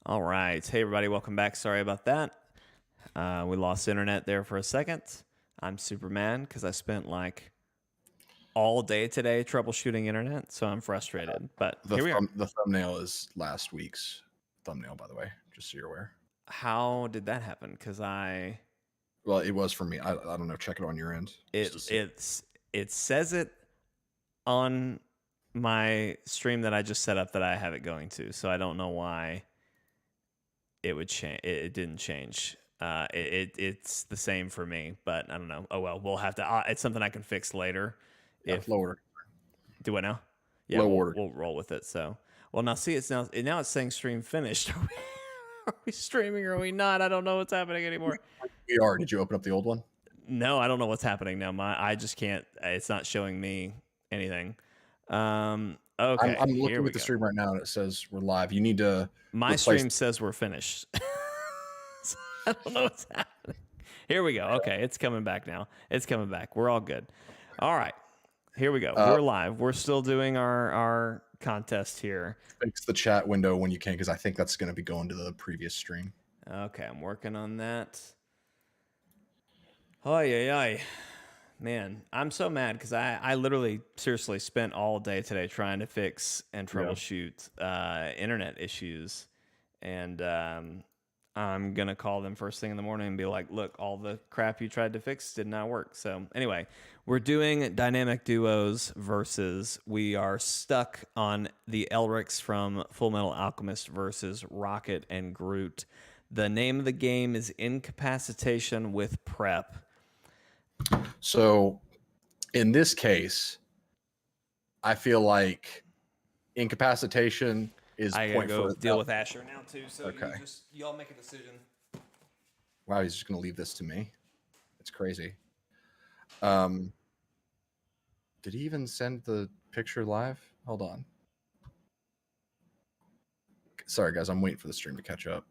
All right. Hey, everybody. Welcome back. Sorry about that. We lost internet there for a second. I'm super mad because I spent like all day today troubleshooting internet, so I'm frustrated. But here we are. The thumbnail is last week's thumbnail, by the way, just so you're aware. How did that happen? Because Well, it was for me. I don't know. Check it on your end. it says it on my stream that I just set up that I have it going to, so I don't know why it would change. It didn't change. It's the same for me, but I don't know. Oh well, we'll have to. It's something I can fix later. Low order. Do it now. Yeah, low order. We'll roll with it. So, well, now see, it's now it's saying stream finished. Are we streaming or are we not? I don't know what's happening anymore. We are. Did you open up the old one? No, I don't know what's happening now. I just can't. It's not showing me anything. Okay, I'm looking at the stream right now, and it says we're live. You need to. My stream says we're finished. So I don't know what's happening. Here we go. Okay, it's coming back now. It's coming back. We're all good. All right, here we go. We're live. We're still doing our contest here. Fix the chat window when you can, because I think that's going to be going to the previous stream. Okay, I'm working on that. Ay. Man, I'm so mad because I literally seriously spent all day today trying to fix and troubleshoot internet issues. And I'm going to call them first thing in the morning and be like, look, all the crap you tried to fix did not work. So anyway, we're doing dynamic duos versus we are stuck on the Elrics from Full Metal Alchemist versus Rocket and Groot. The name of the game is Incapacitation with Prep. So in this case, I feel like incapacitation is I gotta go deal with Asher now too. So okay. Y'all make a decision. Wow, he's just gonna leave this to me. It's crazy. Did he even send the picture live? Hold on. Sorry guys, I'm waiting for the stream to catch up.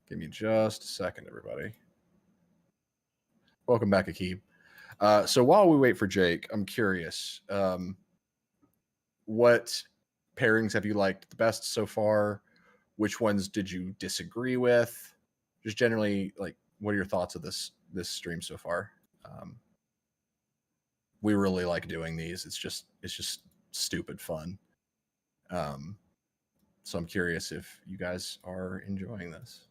Give me just a second, everybody. Welcome back, Akib. So while we wait for Jake, I'm curious. What pairings have you liked the best so far? Which ones did you disagree with? Just generally, like, what are your thoughts of this stream so far? We really like doing these. It's just stupid fun. So I'm curious if you guys are enjoying this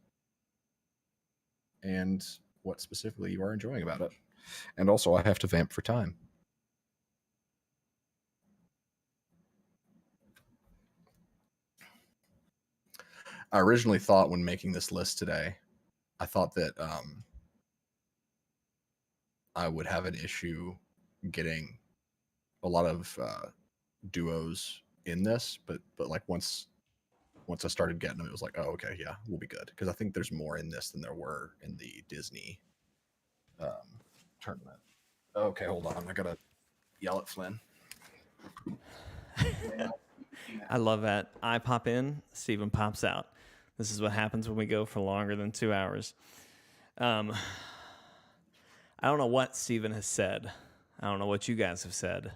and what specifically you are enjoying about it. And also, I have to vamp for time. I originally thought when making this list today, I thought that I would have an issue getting a lot of duos in this, but like once I started getting them, it was like, oh, okay, yeah, we'll be good. Because I think there's more in this than there were in the Disney tournament. Okay, hold on. I gotta yell at Flynn. I love that. I pop in, Steven pops out. This is what happens when we go for longer than 2 hours. I don't know what Steven has said. I don't know what you guys have said.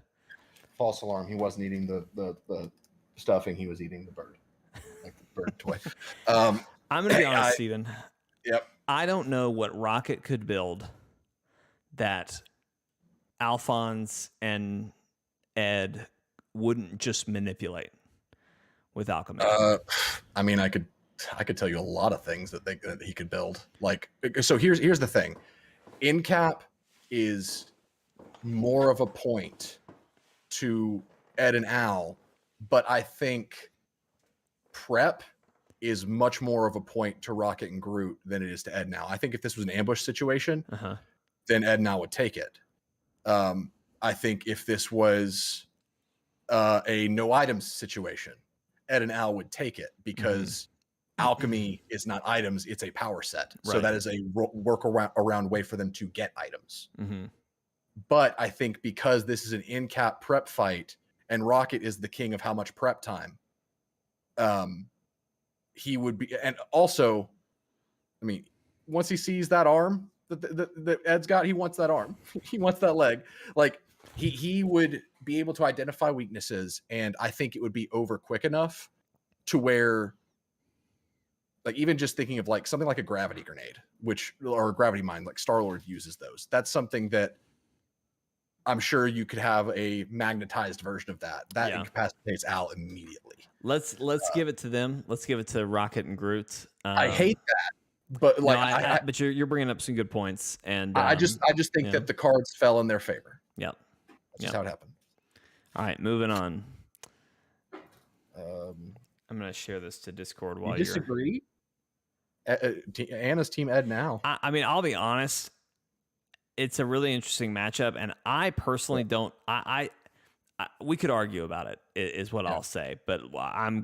False alarm. He wasn't eating the stuffing. He was eating the bird. Like the bird toy. I'm going to be honest, Steven. Yep. I don't know what Rocket could build that Alphonse and Ed wouldn't just manipulate with alchemy. I mean, I could tell you a lot of things that he could build. Like, so here's the thing. Incap is more of a point to Ed and Al, but I think Prep is much more of a point to Rocket and Groot than it is to Ed and Al. I think if this was an ambush situation, then Ed and Al would take it. I think if this was a no items situation, Ed and Al would take it because alchemy is not items, it's a power set. Right. So that is a workaround way for them to get items. But I think because this is an in-cap prep fight and Rocket is the king of how much prep time, he would be. And also, I mean, once he sees that arm that Ed's got, he wants that arm. He wants that leg. Like, he would be able to identify weaknesses, and I think it would be over quick enough to where, like, even just thinking of like something like a gravity grenade, or a gravity mine, like Star-Lord uses those. That's something that I'm sure you could have a magnetized version of that incapacitates Al immediately. Let's give it to them. Let's give it to Rocket and Groot. I hate that, but like, but you're bringing up some good points, and I just think that the cards fell in their favor. Yep, that's just how it happened. All right, moving on. I'm gonna share this to Discord while you disagree. Anna's team Ed now. I mean, I'll be honest. It's a really interesting matchup, and I personally don't. We could argue about it, is what I'll say. But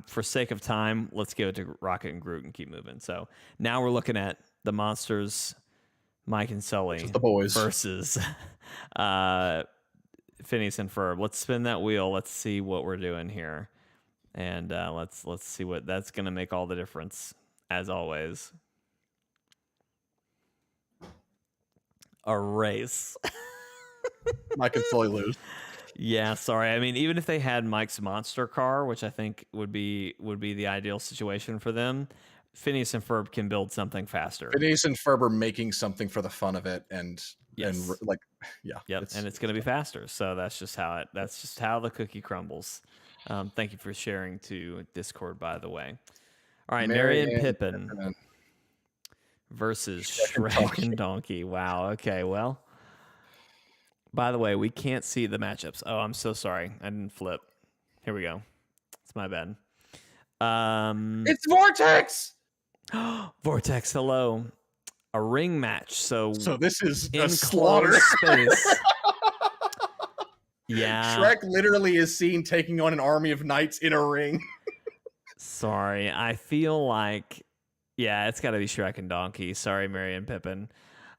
for sake of time, let's give it to Rocket and Groot and keep moving. So now we're looking at the monsters, Mike and Sully, the boys, versus Phineas and Ferb. Let's spin that wheel. Let's see what we're doing here, and let's see what that's going to make all the difference, as always. A race. Mike and Sully lose. Yeah, sorry. I mean, even if they had Mike's monster car, which I think would be the ideal situation for them, Phineas and Ferb can build something faster. Phineas and Ferb are making something for the fun of it, and Yep, and it's going to be faster. So that's just how the cookie crumbles. Thank you for sharing to Discord, by the way. All right, Marion Pippen versus Shrek and Donkey. Wow. Okay. Well, by the way, we can't see the matchups. Oh, I'm so sorry. I didn't flip. Here we go. It's my bad. It's Vortex. Vortex. Hello. A ring match. So this is a slaughter. Space. Yeah. Shrek literally is seen taking on an army of knights in a ring. Sorry. I feel like, it's got to be Shrek and Donkey. Sorry, Marion Pippen.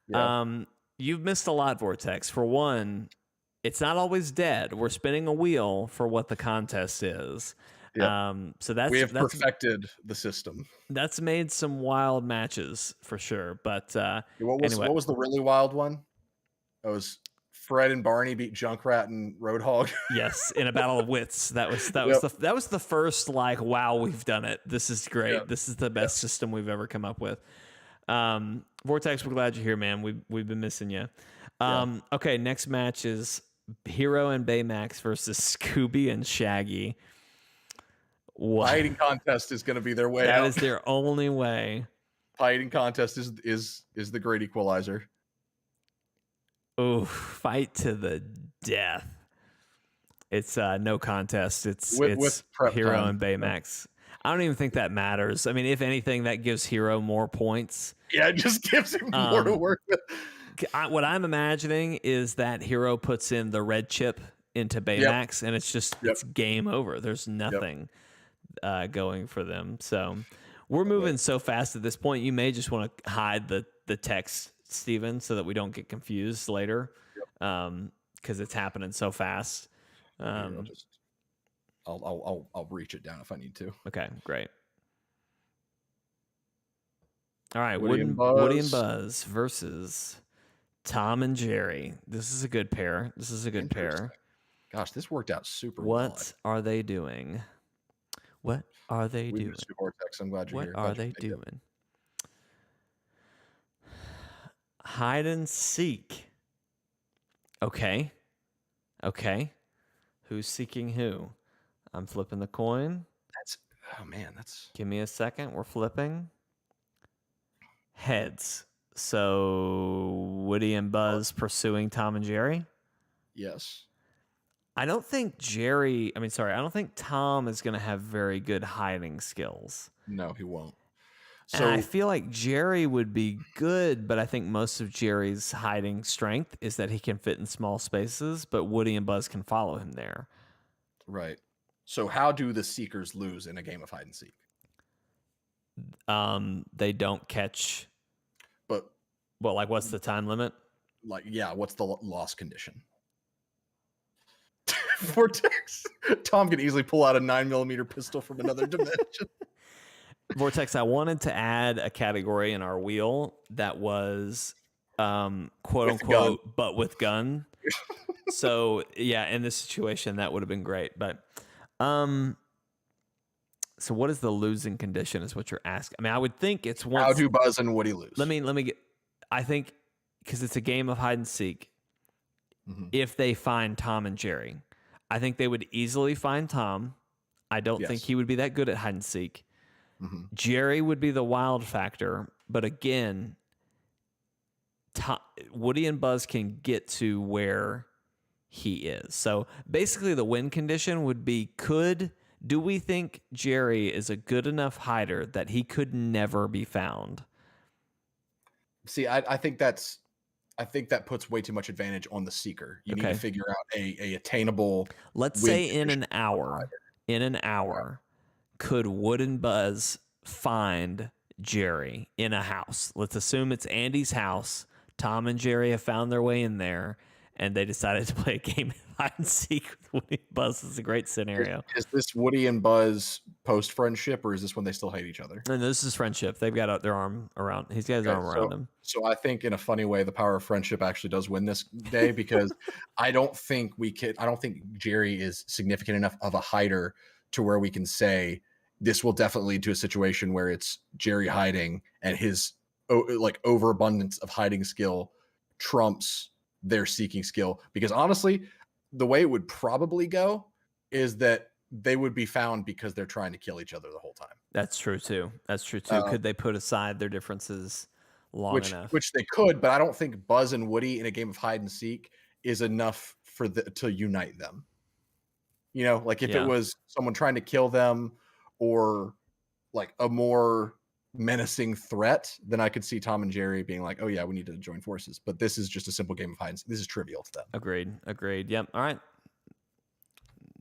Yeah. You've missed a lot, Vortex. For one, it's not always dead. We're spinning a wheel for what the contest is. Yeah. So we have perfected the system. That's made some wild matches for sure. But what was the really wild one? It was Fred and Barney beat Junkrat and Roadhog. Yes, in a battle of wits. That was the first, like, wow, we've done it. This is great. Yep. This is the best system we've ever come up with. Vortex, we're glad you're here, man. We've been missing you. Okay, next match is Hero and Baymax versus Scooby and Shaggy. Pie eating contest is going to be their way out. That is their only way. Pie eating contest is the great equalizer. Oh, fight to the death. It's no contest. It's Hero time. And Baymax. I don't even think that matters. I mean, if anything, that gives Hero more points. Yeah, it just gives him more to work with. What I'm imagining is that Hero puts in the red chip into Baymax, and it's just it's game over. There's nothing going for them. So we're moving so fast at this point. You may just want to hide the text, Steven, so that we don't get confused later, because it's happening so fast. I'll reach it down if I need to. Okay, great. All right, Woody and Buzz versus Tom and Jerry. This is a good pair. Gosh, this worked out super well. What are they doing? What are they doing? Vortex, I'm glad you're here. What are they doing? Hide and seek. Okay. Who's seeking who? I'm flipping the coin. Give me a second. We're flipping. Heads. So Woody and Buzz pursuing Tom and Jerry? Yes. I don't think Tom is going to have very good hiding skills. No, he won't. So, and I feel like Jerry would be good, but I think most of Jerry's hiding strength is that he can fit in small spaces, but Woody and Buzz can follow him there. Right. So how do the Seekers lose in a game of hide and seek? They don't catch. But what's the time limit? What's the loss condition? Vortex. Tom can easily pull out a 9mm pistol from another dimension. Vortex, I wanted to add a category in our wheel that was quote unquote, but with gun. So yeah, in this situation, that would have been great. But so what is the losing condition? Is what you're asking? I mean, I would think it's How once. do Buzz and Woody lose? Let me get. I think because it's a game of hide and seek. Mhm. If they find Tom and Jerry, I think they would easily find Tom. I don't think Yes. he would be that good at hide and seek. Mhm. Jerry would be the wild factor, but again, Woody and Buzz can get to where he is. So basically, the win condition would be: do we think Jerry is a good enough hider that he could never be found? See, I think that puts way too much advantage on the seeker. You need to figure out a attainable. Let's say in an hour. Could Wood and Buzz find Jerry in a house? Let's assume it's Andy's house. Tom and Jerry have found their way in there, and they decided to play a game of hide and seek with Woody and Buzz. This is a great scenario. Is this Woody and Buzz post friendship, or is this when they still hate each other? And this is friendship. They've got their arm around. He's got his arm around him. So I think, in a funny way, the power of friendship actually does win this day, because I don't think Jerry is significant enough of a hider to where we can say this will definitely lead to a situation where it's Jerry hiding and his overabundance of hiding skill trumps their seeking skill. Because honestly, the way it would probably go is that they would be found because they're trying to kill each other the whole time. That's true too. Could they put aside their differences long enough? Which they could, but I don't think Buzz and Woody in a game of hide and seek is enough to unite them. You know, like if it was someone trying to kill them or like a more menacing threat, then I could see Tom and Jerry being like, oh yeah, we need to join forces. But this is just a simple game of hide and seek. This is trivial to them. Agreed. Yep. All right.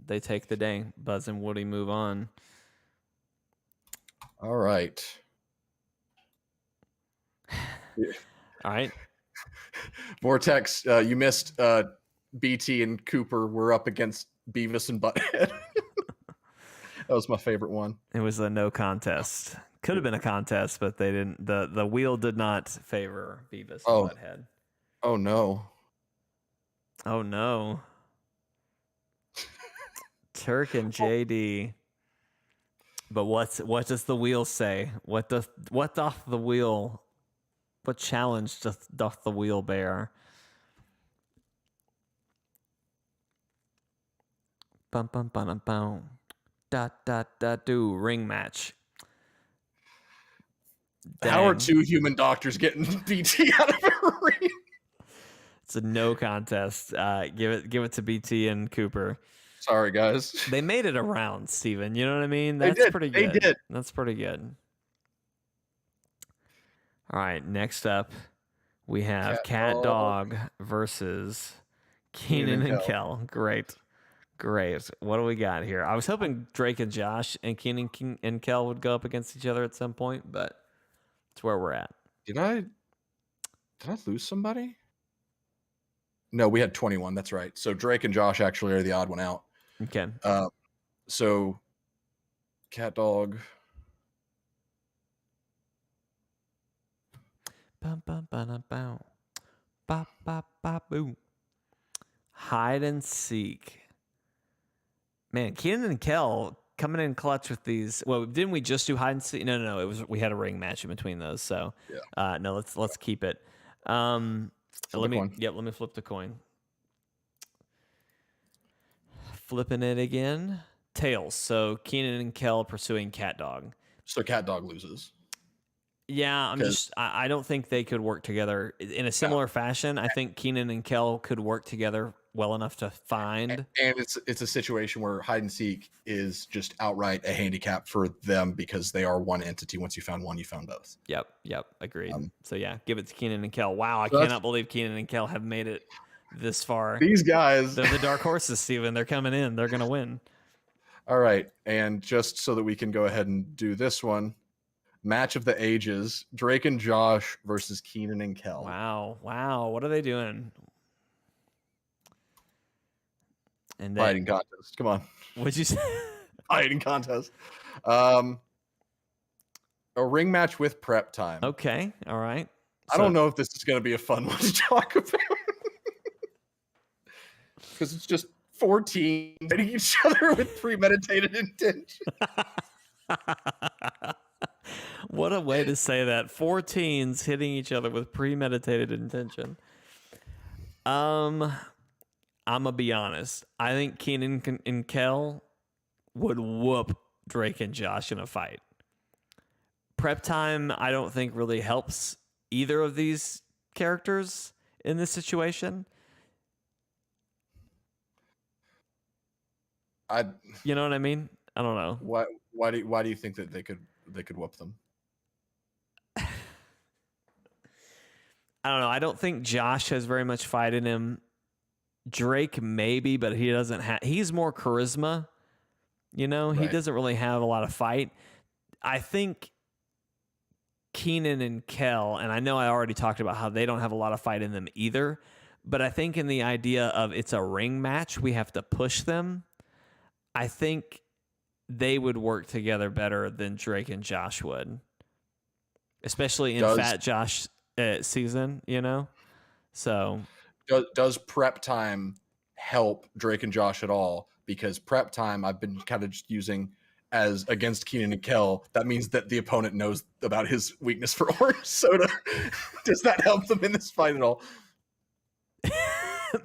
They take the day. Buzz and Woody move on. All right. All right. Vortex, you missed BT and Cooper were up against Beavis and Butthead. That was my favorite one. It was a no contest. Could have been a contest, but they didn't. The wheel did not favor Beavis and Butthead. Oh no. Oh no. Turk and JD. But what does the wheel say? What doth the wheel? What challenge doth the wheel bear? Bum bum bum bum. Do ring match. Dang. How are two human doctors getting BT out of a ring? It's a no contest. Give it to BT and Cooper. Sorry, guys. They made it around, Steven. You know what I mean? Pretty good. They did. That's pretty good. All right, next up, we have Cat Dog versus Keenan and Kell. Great. What do we got here? I was hoping Drake and Josh and Keenan and Kell would go up against each other at some point, but it's where we're at. Did I lose somebody? No, we had 21. That's right. So Drake and Josh actually are the odd one out. Okay. So Cat Dog. Bum bum bum bum. Bop bop bop boom. Hide and seek. Man, Keenan and Kell coming in clutch with these. Well, didn't we just do hide and seek? No. We had a ring match in between those. So no, let's keep it. Let me flip the coin. Flipping it again. Tails. So Keenan and Kell pursuing Cat Dog. So Cat Dog loses. Yeah, I don't think they could work together in a similar fashion. I think Keenan and Kell could work together well enough to find. And it's a situation where hide and seek is just outright a handicap for them because they are one entity. Once you found one, you found both. Yep. Agreed. So yeah, give it to Keenan and Kell. Wow, I cannot believe Keenan and Kell have made it this far. These guys, they're the dark horses, Steven. They're coming in. They're gonna win. All right, and just so that we can go ahead and do this one. Match of the ages, Drake and Josh versus Keenan and Kell. Wow. What are they doing? And then, fighting contest. Come on. What'd you say? Fighting contest. A ring match with prep time. Okay. All right. I don't know if this is going to be a fun one to talk about. because it's just 14 hitting each other with premeditated intention. What a way to say that. 4 teens hitting each other with premeditated intention. I'm gonna be honest. I think Keenan and Kell would whoop Drake and Josh in a fight. Prep time, I don't think really helps either of these characters in this situation. You know what I mean? I don't know. Why do you think that they could whoop them? I don't know. I don't think Josh has very much fight in him. Drake maybe, but he doesn't have. He's more charisma. You know, he doesn't really have a lot of fight. I think Keenan and Kell, and I know I already talked about how they don't have a lot of fight in them either, but I think in the idea of it's a ring match, we have to push them. I think they would work together better than Drake and Josh would, especially in Fat Josh season, you know? So does prep time help Drake and Josh at all? Because prep time I've been kind of just using as against Keenan and Kell. That means that the opponent knows about his weakness for orange soda. Does that help them in this fight at all?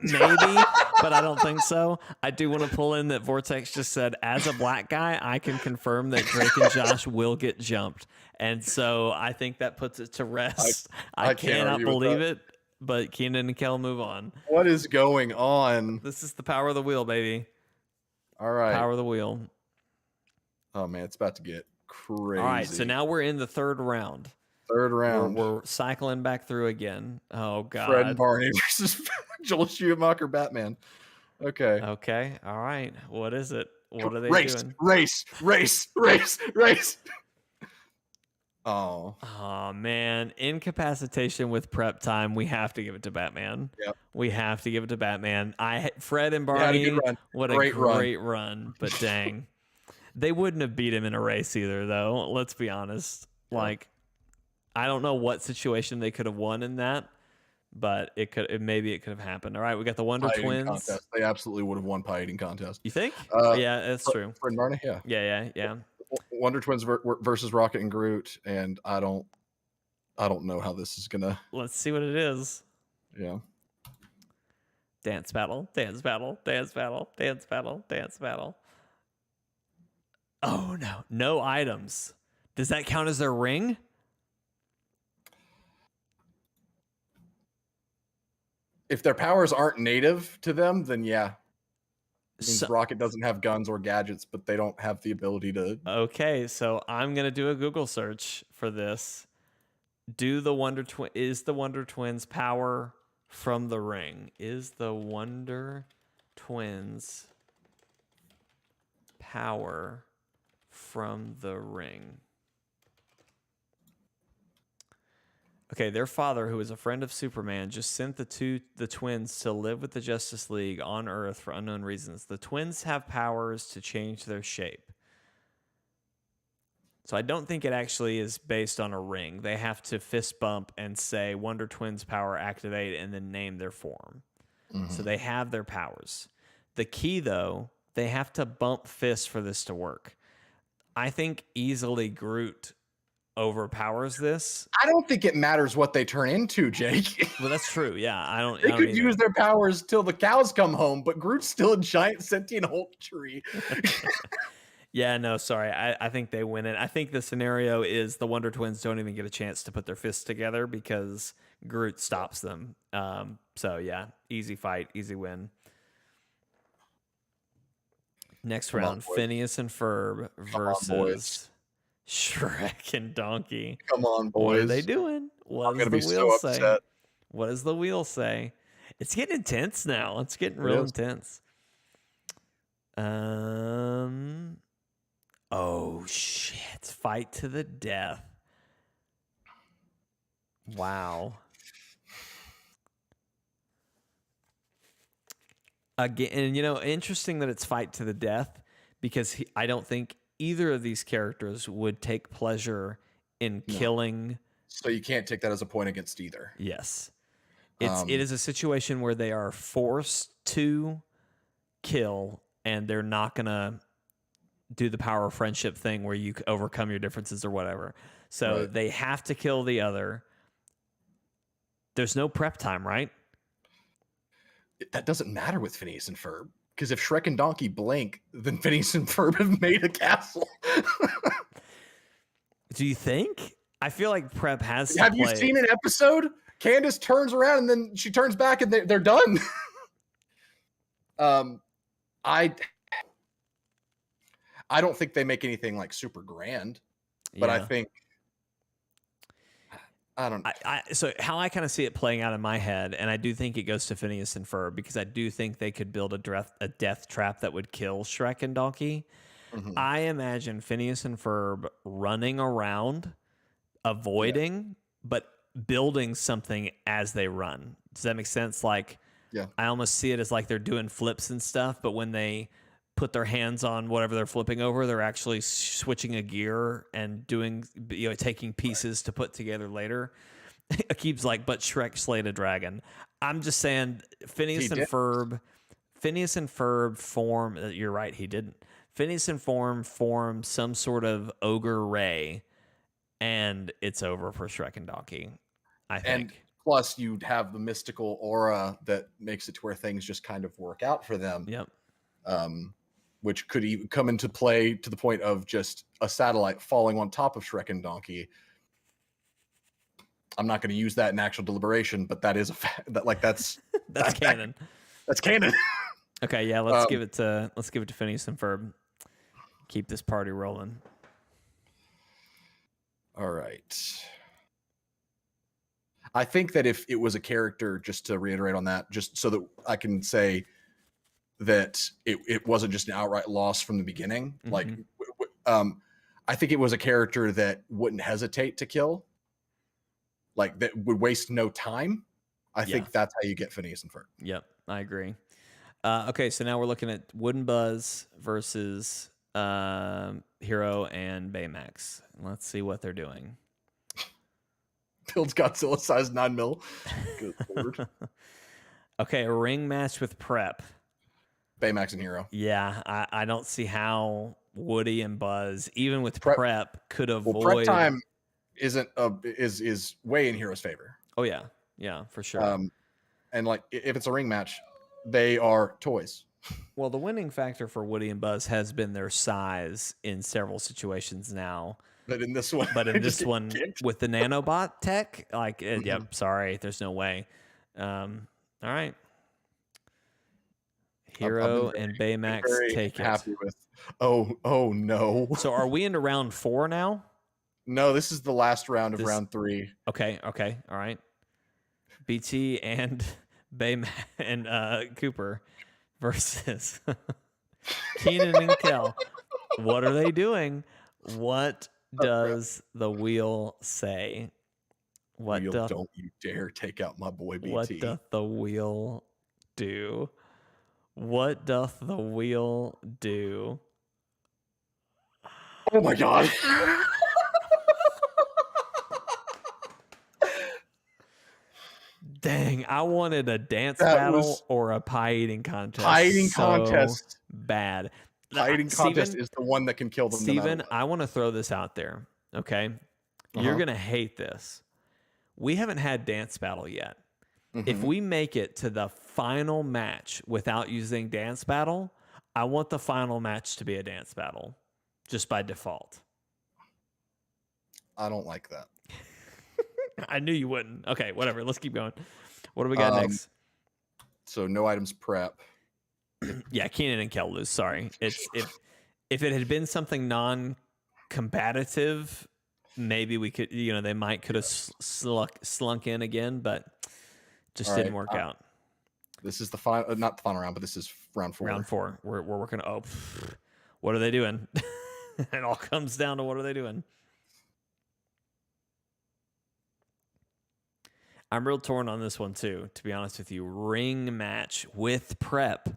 Maybe, but I don't think so. I do want to pull in that Vortex just said, as a black guy, I can confirm that Drake and Josh will get jumped. And so I think that puts it to rest. I cannot believe it, but Keenan and Kell move on. What is going on? This is the power of the wheel, baby. All right. Power of the wheel. Oh, man, it's about to get crazy. All right, so now we're in the third round. We're cycling back through again. Oh, God. Fred and Barney versus Joel Schumacher Batman. Okay. Okay. All right. What is it? What are they doing? Race. Oh. Oh, man. Incapacitation with prep time. We have to give it to Batman. Yep. We have to give it to Batman. Fred and Barney, what a great run. But dang. They wouldn't have beat him in a race either, though. Let's be honest. Yeah. Like, I don't know what situation they could have won in that, but maybe it could have happened. All right, we got the Wonder Twins. Contest. They absolutely would have won pie eating contest. You think? Yeah, that's true. Fred and Barney, yeah. Wonder Twins versus Rocket and Groot, and I don't know how this is gonna. Let's see what it is. Yeah. Dance battle. Oh no items. Does that count as their ring? If their powers aren't native to them, then yeah. It means Rocket doesn't have guns or gadgets, but they don't have the ability to. Okay, so I'm gonna do a Google search for this. Is the Wonder Twins power from the ring? Is the Wonder Twins power from the ring? Okay, their father, who is a friend of Superman, just sent the twins to live with the Justice League on Earth for unknown reasons. The twins have powers to change their shape. So I don't think it actually is based on a ring. They have to fist bump and say Wonder Twins power activate and then name their form. Mm-hmm. So they have their powers. The key, though, they have to bump fists for this to work. I think easily Groot overpowers this. I don't think it matters what they turn into, Jake. Well, that's true. Yeah, They could use their powers till the cows come home, but Groot's still a giant sentient Hulk tree. Yeah, no, sorry. I think they win it. I think the scenario is the Wonder Twins don't even get a chance to put their fists together because Groot stops them. So yeah, easy fight, easy win. Next round, Phineas and Ferb versus Shrek and Donkey. Come on, boys. What are they doing? What does the wheel say? What does the wheel say? It's getting intense now. It's getting real intense. Oh shit! Fight to the death. Wow. Again, and interesting that it's fight to the death because I don't think either of these characters would take pleasure in killing. So you can't take that as a point against either. Yes. It is a situation where they are forced to kill, and they're not gonna do the power of friendship thing where you overcome your differences or whatever. So they have to kill the other. There's no prep time, right? That doesn't matter with Phineas and Ferb, because if Shrek and Donkey blink, then Phineas and Ferb have made a castle. Do you think? I feel like prep has. Have you seen an episode? Candace turns around and then she turns back and they're done. I don't think they make anything like super grand, but I think I don't know. So how I kind of see it playing out in my head, and I do think it goes to Phineas and Ferb, because I do think they could build a death trap that would kill Shrek and Donkey. Mm-hmm. I imagine Phineas and Ferb running around, avoiding, but building something as they run. Does that make sense? Like, I almost see it as like they're doing flips and stuff, but when they put their hands on whatever they're flipping over, they're actually switching a gear and doing, taking pieces to put together later. Akib's like, but Shrek slayed a dragon. I'm just saying, Phineas and Ferb form. You're right, he didn't. Phineas and Ferb form some sort of ogre ray, and it's over for Shrek and Donkey, I think. And plus, you'd have the mystical aura that makes it to where things just kind of work out for them. Yep. Which could even come into play to the point of just a satellite falling on top of Shrek and Donkey. I'm not going to use that in actual deliberation, but that is a fact. That's canon. That's canon. Okay, yeah, let's give it to Phineas and Ferb. Keep this party rolling. All right. I think that if it was a character, just to reiterate on that, just so that I can say that it wasn't just an outright loss from the beginning. Mm-hmm. Like, I think it was a character that wouldn't hesitate to kill, like that would waste no time. I think that's how you get Phineas and Ferb. Yep, I agree. Okay, so now we're looking at Wooden Buzz versus Hero and Baymax. Let's see what they're doing. Builds Godzilla size 9mm. Good Lord. Okay, a ring match with Prep. Baymax and Hero. Yeah, I don't see how Woody and Buzz, even with Prep could avoid. Well, Prep time is way in Hero's favor. Oh yeah, for sure. And like if it's a ring match, they are toys. Well, the winning factor for Woody and Buzz has been their size in several situations now. But in this one, with the nanobot tech, like, yep, sorry, there's no way. All right. Hero and Baymax take it. Happy with. Oh no. So are we into round 4 now? No, this is the last round of round 3. Okay, all right. BT and Baymax and Cooper versus Keenan and Kell. What are they doing? What does the wheel say? Don't you dare take out my boy BT. What doth the wheel do? What doth the wheel do? Oh my god. Dang, I wanted a dance battle or a pie eating contest. Pie eating contest. Bad. Pie eating contest is the one that can kill them. Steven, I want to throw this out there. Okay. You're going to hate this. We haven't had dance battle yet. Mm-hmm. If we make it to the final match without using dance battle, I want the final match to be a dance battle just by default. I don't like that. I knew you wouldn't. Okay, whatever. Let's keep going. What do we got next? So no items prep. Yeah, Keenan and Kell lose. Sorry. If it had been something non-combative, maybe we could, they could have slunk in again, but just didn't work out. This is the final, not the final round, but this is round 4. Round 4. We're working. Oh, what are they doing? It all comes down to what are they doing? I'm real torn on this one too, to be honest with you. Ring match with Prep.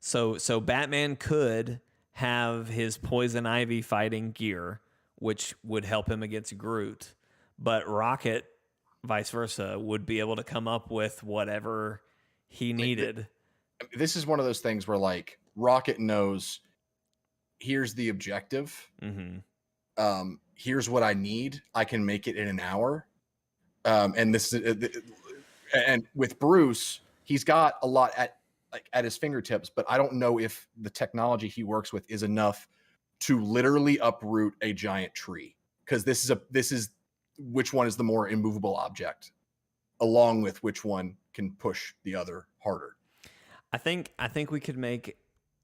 So Batman could have his Poison Ivy fighting gear, which would help him against Groot, but Rocket, vice versa, would be able to come up with whatever he needed. This is one of those things where like Rocket knows here's the objective. Here's what I need. I can make it in an hour. And this is and with Bruce, he's got a lot at his fingertips, but I don't know if the technology he works with is enough to literally uproot a giant tree, because this is which one is the more immovable object, along with which one can push the other harder. I think we could make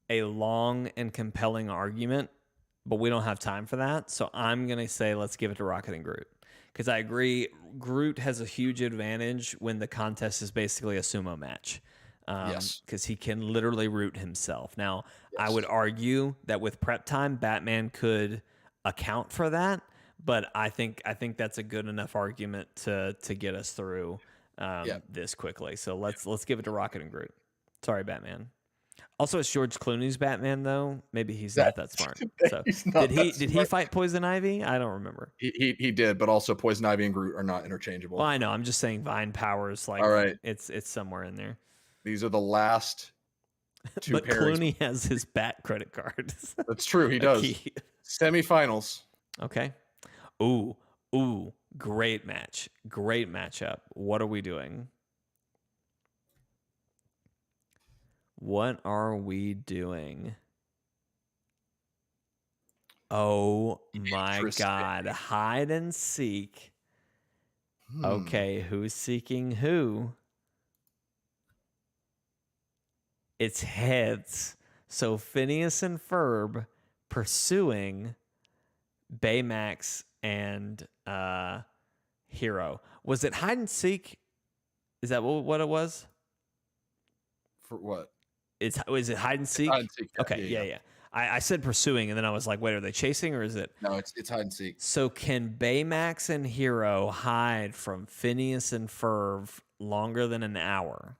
a long and compelling argument, but we don't have time for that. So I'm gonna say let's give it to Rocket and Groot, because I agree Groot has a huge advantage when the contest is basically a sumo match. Yes, because he can literally root himself. Now, yes. I would argue that with prep time, Batman could account for that, but I think that's a good enough argument to get us through this quickly. So let's give it to Rocket and Groot. Sorry, Batman. Also, it's George Clooney's Batman, though. Maybe he's not that smart. So did he fight Poison Ivy? I don't remember. He did, but also Poison Ivy and Groot are not interchangeable. Well, I know. I'm just saying Vine powers. Like, all right, it's somewhere in there. These are the last two but pairings. Clooney has his Bat credit card. That's true. He does. Semifinals. Okay. Ooh, great match. Great matchup. What are we doing? What are we doing? Oh my God. Hide and seek. Okay, who's seeking who? It's heads. So Phineas and Ferb pursuing Baymax and Hero. Was it hide and seek? Is that what it was? For what? Was it hide and seek? Hide and seek. Okay, yeah. I said pursuing, and then I was like, wait, are they chasing, or is it? No, it's hide and seek. So can Baymax and Hero hide from Phineas and Ferb longer than an hour?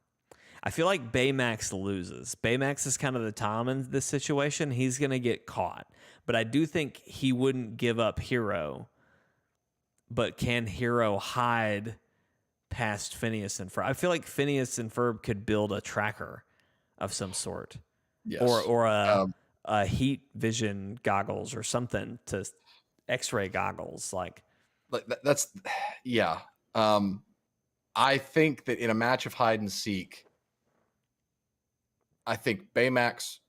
I feel like Baymax loses. Baymax is kind of the Tom in this situation. He's going to get caught. But I do think he wouldn't give up Hero. But can Hero hide past Phineas and Ferb? I feel like Phineas and Ferb could build a tracker of some sort. Yes. Or a heat vision goggles or something, to X-ray goggles. Like that's, yeah. I think that in a match of hide and seek, I think Baymax,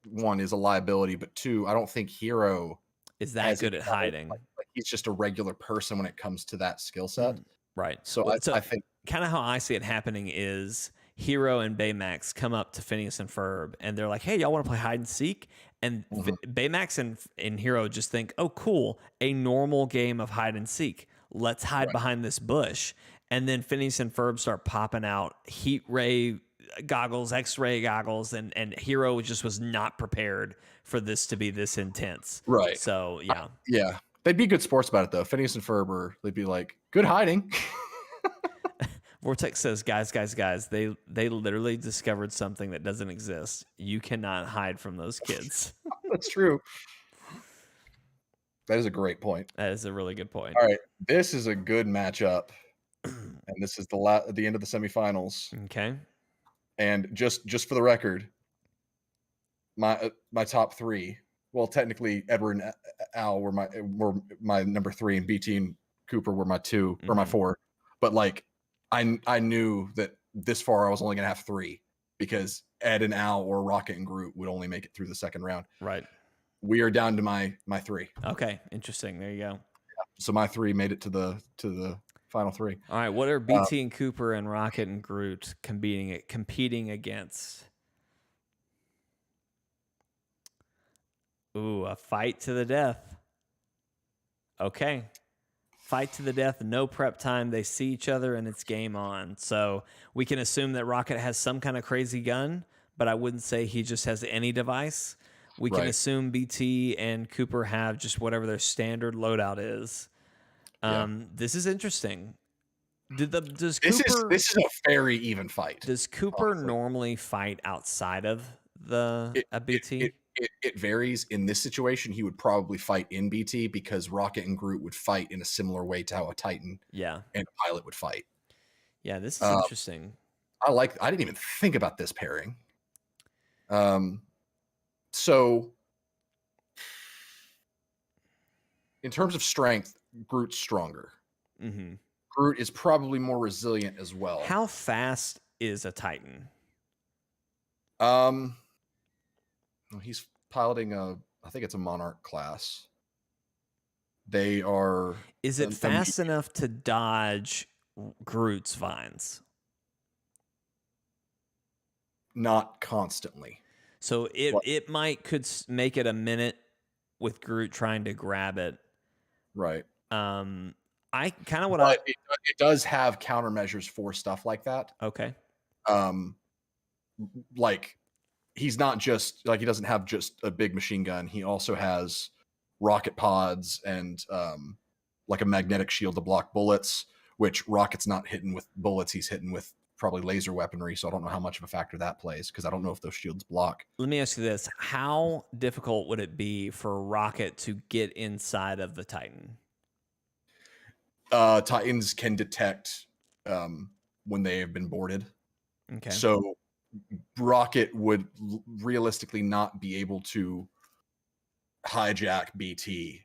one, is a liability, but two, I don't think Hero is that good at hiding. Like he's just a regular person when it comes to that skill set. Right. So I think kind of how I see it happening is Hero and Baymax come up to Phineas and Ferb, and they're like, hey, y'all want to play hide and seek? And Baymax and Hero just think, oh, cool, a normal game of hide and seek. Let's hide behind this bush. And then Phineas and Ferb start popping out heat ray goggles, X-ray goggles, and Hero just was not prepared for this to be this intense. Right. So yeah, they'd be good sports about it though. Phineas and Ferb, they'd be like, good hiding. Vortex says, guys, they literally discovered something that doesn't exist. You cannot hide from those kids. That's true. That is a great point. That is a really good point. All right, this is a good matchup, and this is the end of the semifinals. Okay. And just for the record, my top three. Well, technically, Edward and Al were my number three, and BT and Cooper were my two or my four. But like, I knew that this far I was only gonna have three, because Ed and Al or Rocket and Groot would only make it through the second round. Right. We are down to my three. Okay, interesting. There you go. So my three made it to the final three. All right, what are BT and Cooper and Rocket and Groot competing against? Ooh, a fight to the death. Okay. Fight to the death, no prep time. They see each other and it's game on. So we can assume that Rocket has some kind of crazy gun, but I wouldn't say he just has any device. We can assume BT and Cooper have just whatever their standard loadout is. This is interesting. This is a very even fight. Does Cooper normally fight outside of the BT? It varies. In this situation, he would probably fight in BT, because Rocket and Groot would fight in a similar way to how a Titan and a Pilot would fight. Yeah, this is interesting. I didn't even think about this pairing. So in terms of strength, Groot's stronger. Mm-hmm. Groot is probably more resilient as well. How fast is a Titan? He's piloting I think it's a Monarch class. They are. Is it fast enough to dodge Groot's vines? Not constantly. So it could make it a minute with Groot trying to grab it. Right. I kind of it does have countermeasures for stuff like that. Okay. Like he's not just like he doesn't have just a big machine gun. He also has rocket pods and like a magnetic shield to block bullets, which Rocket's not hitting with bullets. He's hitting with probably laser weaponry. So I don't know how much of a factor that plays because I don't know if those shields block. Let me ask you this. How difficult would it be for Rocket to get inside of the Titan? Titans can detect when they have been boarded. Okay. So Rocket would realistically not be able to hijack BT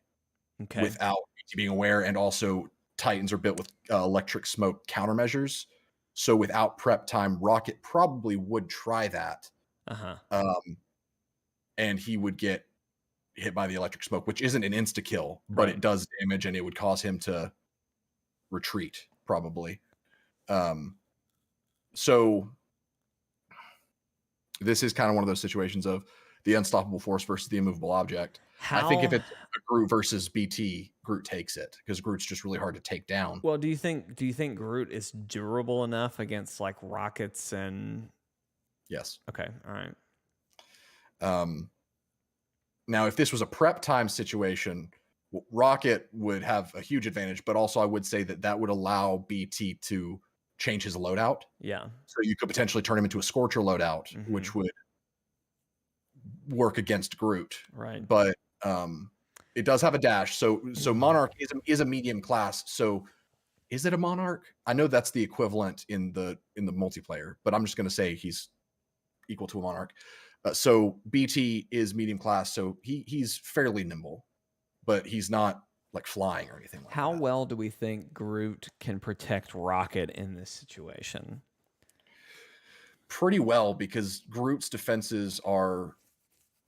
without BT being aware. And also Titans are built with electric smoke countermeasures. So without prep time, Rocket probably would try that. And he would get hit by the electric smoke, which isn't an insta-kill, but it does damage and it would cause him to retreat, probably. So this is kind of one of those situations of the unstoppable force versus the immovable object. I think if it's a Groot versus BT, Groot takes it because Groot's just really hard to take down. Well, do you think Groot is durable enough against like rockets and? Yes. Okay. All right. Now, if this was a prep time situation, Rocket would have a huge advantage, but also I would say that would allow BT to change his loadout. Yeah. So you could potentially turn him into a Scorcher loadout, which would work against Groot. Right. But it does have a dash. So Monarch is a medium class. So is it a Monarch? I know that's the equivalent in the multiplayer, but I'm just going to say he's equal to a Monarch. So BT is medium class, so he's fairly nimble, but he's not like flying or anything like that. How well do we think Groot can protect Rocket in this situation? Pretty well, because Groot's defenses are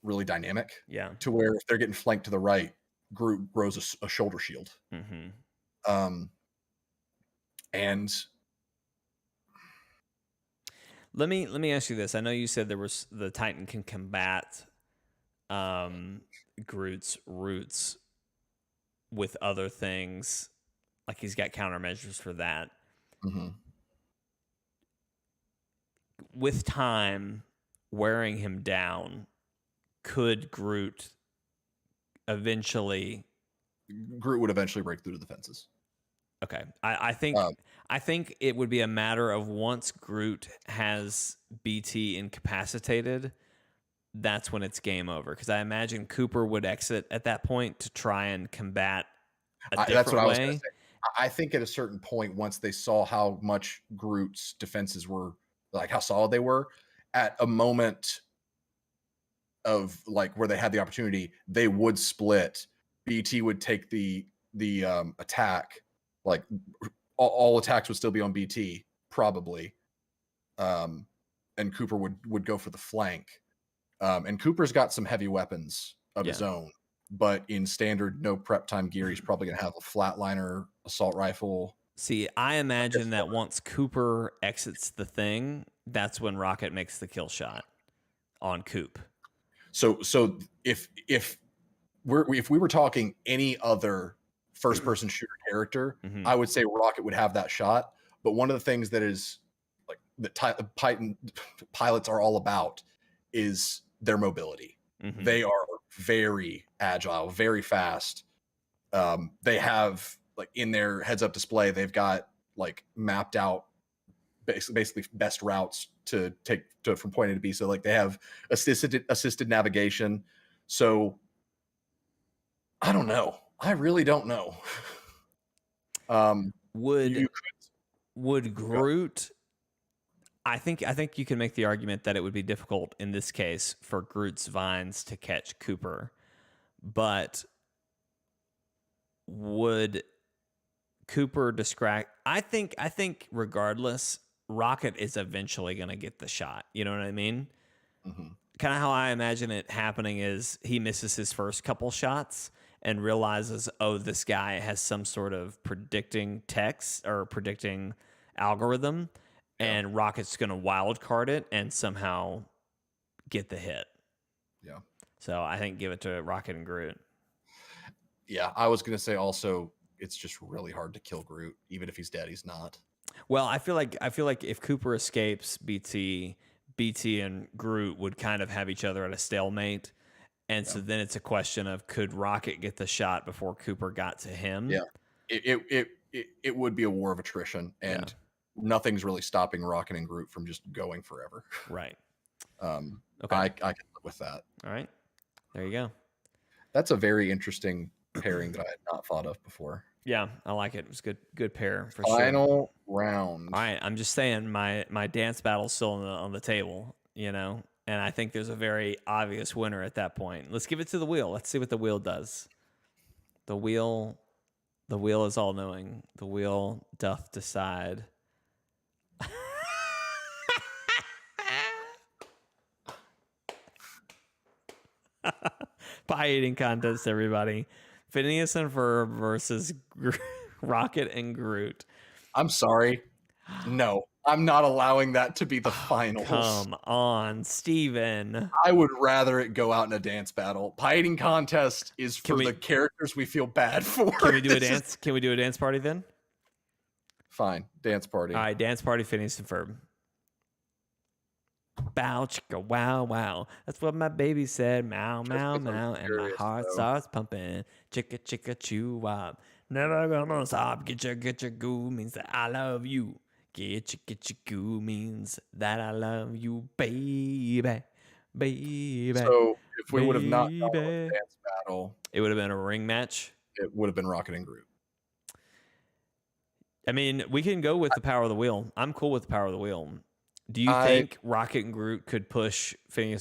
really dynamic. Yeah. To where if they're getting flanked to the right, Groot grows a shoulder shield. And let me ask you this. I know you said the Titan can combat Groot's roots with other things, like he's got countermeasures for that. With time wearing him down, could Groot would eventually break through the defenses. Okay. I think it would be a matter of once Groot has BT incapacitated, that's when it's game over. Because I imagine Cooper would exit at that point to try and combat a different that's what way. I was going to say. I think at a certain point, once they saw how much Groot's defenses were, like how solid they were, at a moment of like where they had the opportunity, they would split. BT would take the attack. Like all attacks would still be on BT, probably. And Cooper would go for the flank. And Cooper's got some heavy weapons of his own, but in standard no prep time gear, he's probably going to have a flatliner, assault rifle. See, I imagine that once Cooper exits the thing, that's when Rocket makes the kill shot on Coop. So if we were talking any other first person shooter character, I would say Rocket would have that shot. But one of the things that is like the Titan pilots are all about is their mobility. They are very agile, very fast. They have like in their heads up display, they've got like mapped out basically best routes to take from point A to B. So like they have assisted navigation. So I don't know. I really don't know. Would Groot I think you can make the argument that it would be difficult in this case for Groot's vines to catch Cooper, but would Cooper distract? I think regardless, Rocket is eventually going to get the shot. You know what I mean? Mm-hmm. Kind of how I imagine it happening is he misses his first couple shots and realizes, oh, this guy has some sort of predicting text or predicting algorithm, and Rocket's going to wild card it and somehow get the hit. Yeah. So I think give it to Rocket and Groot. Yeah, I was going to say also it's just really hard to kill Groot, even if he's dead. He's not. Well, I feel like if Cooper escapes, BT and Groot would kind of have each other at a stalemate. And so then it's a question of, could Rocket get the shot before Cooper got to him? Yeah, it would be a war of attrition, and nothing's really stopping Rocket and Groot from just going forever. Right. Okay. I can live with that. All right. There you go. That's a very interesting pairing that I had not thought of before. Yeah, I like it. It was good pair for sure. Final round. All right, I'm just saying my dance battle's still on the table, and I think there's a very obvious winner at that point. Let's give it to the wheel. Let's see what the wheel does. The wheel is all knowing. The wheel doth decide. Pie eating contest, everybody. Phineas and Ferb versus Rocket and Groot. I'm sorry. No, I'm not allowing that to be the finals. Come on, Steven. I would rather it go out in a dance battle. Pie eating contest is for the characters we feel bad for. Can we do a dance? Can we do a dance party then? Fine, dance party. All right, dance party, Phineas and Ferb. Bow chicka wow wow. That's what my baby said. Meow meow meow, and my heart starts pumping. Chicka chicka chew wop. Never gonna stop. Get your goo means that I love you. Get your goo means that I love you, baby, baby. So if we would have not gone with a dance battle, it would have been a ring match. It would have been Rocket and Groot. I mean, we can go with the power of the wheel. I'm cool with the power of the wheel. Do you think Rocket and Groot could push Phineas